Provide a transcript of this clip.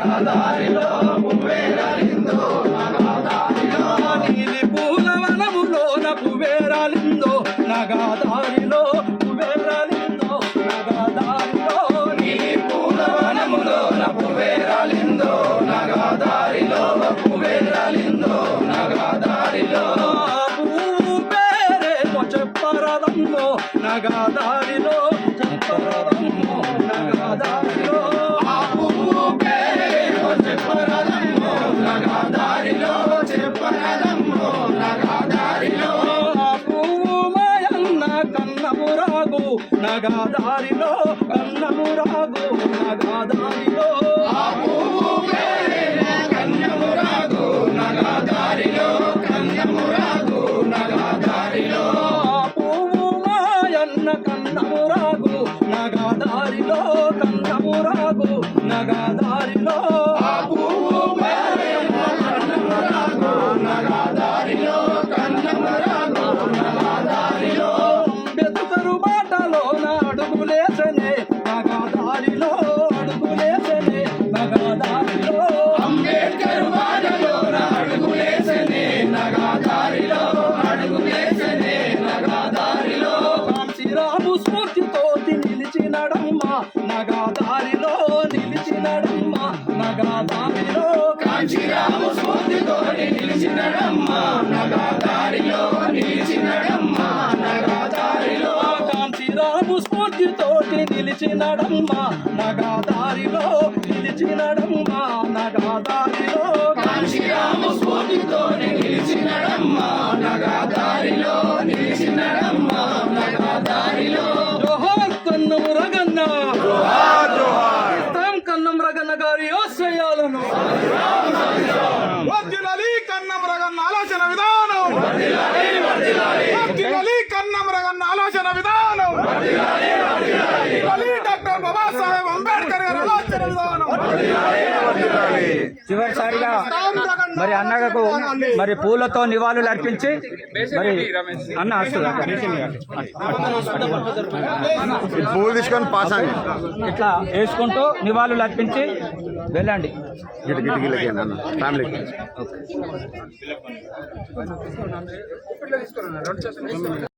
దారిలో పువ్వేరాలిందో నగదారిలో నీలి పూల వనములోన పువ్వేరాలిందో నగదారిలో పువ్వేరాలిందో నగదారిలో నీలి పూల వనములోన పువ్వేరాలిందో నగదారిలో పువ్వేరాలిందో నగదారిలో పువ్వు పేరేమో చెప్పరదమ్మో నగదారిలో చెప్పరదమ్మో నగదారిలో నగదారిలో చెప్పరదమ్మో నగదారిలో పువ్వు మాయన్న కన్నమురాగు నగదారిలో కన్నమురాగు నగదారిలో పువ్వు కన్నమురాగు నగదారిలో కన్నమురాగు నగదారిలో పువ్వు మాయన్న కన్నమురాగు నగదారిలో కన్నమురాగు నగదారిలో నగదారిలో కన్నమరాగు నగదారిలో బెదుకరు బాటలోన అడుగులేసనే నగదారిలో అడుగులేసనే నగదారిలో అంబేద్కర్ బాటలోన అడుగులేసనే నగదారిలో అడుగులేసనే నగదారిలో కాంశీరాము స్ఫూర్తితోటి నిలిచినడమ్మ నగదారిలో నిలిచినడమ్మ నగదారిలో కాంశీరాము స్ఫూర్తితోటి నిలిచినడమ్మ నగదారిలో నిలిచినడమ్మ నగదారిలో కాంశీరాము స్ఫూర్తితోటి నిలిచినడమ్మ నగదారిలో నిలిచినడమ్మ నగదారిలో కాంశీరాము స్ఫూర్తితోటి నిలిచినడమ్మ నగదారిలో నిలిచినడమ్మ నగదారిలో జోహార్ కన్నం రగన్న జోహార్ జోహార్ కన్నం రగన్న గారి ఆశయాలను వర్ధిల్లాలి కన్నం రగన్న ఆలోచన విధానం వర్ధిల్లాలి కన్నం రగన్న ఆలోచన విధానం వర్ధిల్లాలి డాక్టర్ బాబాసాహెబ్ అంబేద్కర్ గారి ఆలోచన విధానం చివరిసారిగా మరి అన్నకు మరి పూలతో నివాళులు అర్పించి మరి అన్న పువ్వులు తీసుకొని పాస్ అని ఇట్లా వేసుకుంటూ నివాళులు అర్పించి వెళ్ళండి గిటిగిటికి అన్న ఫ్యామిలీకి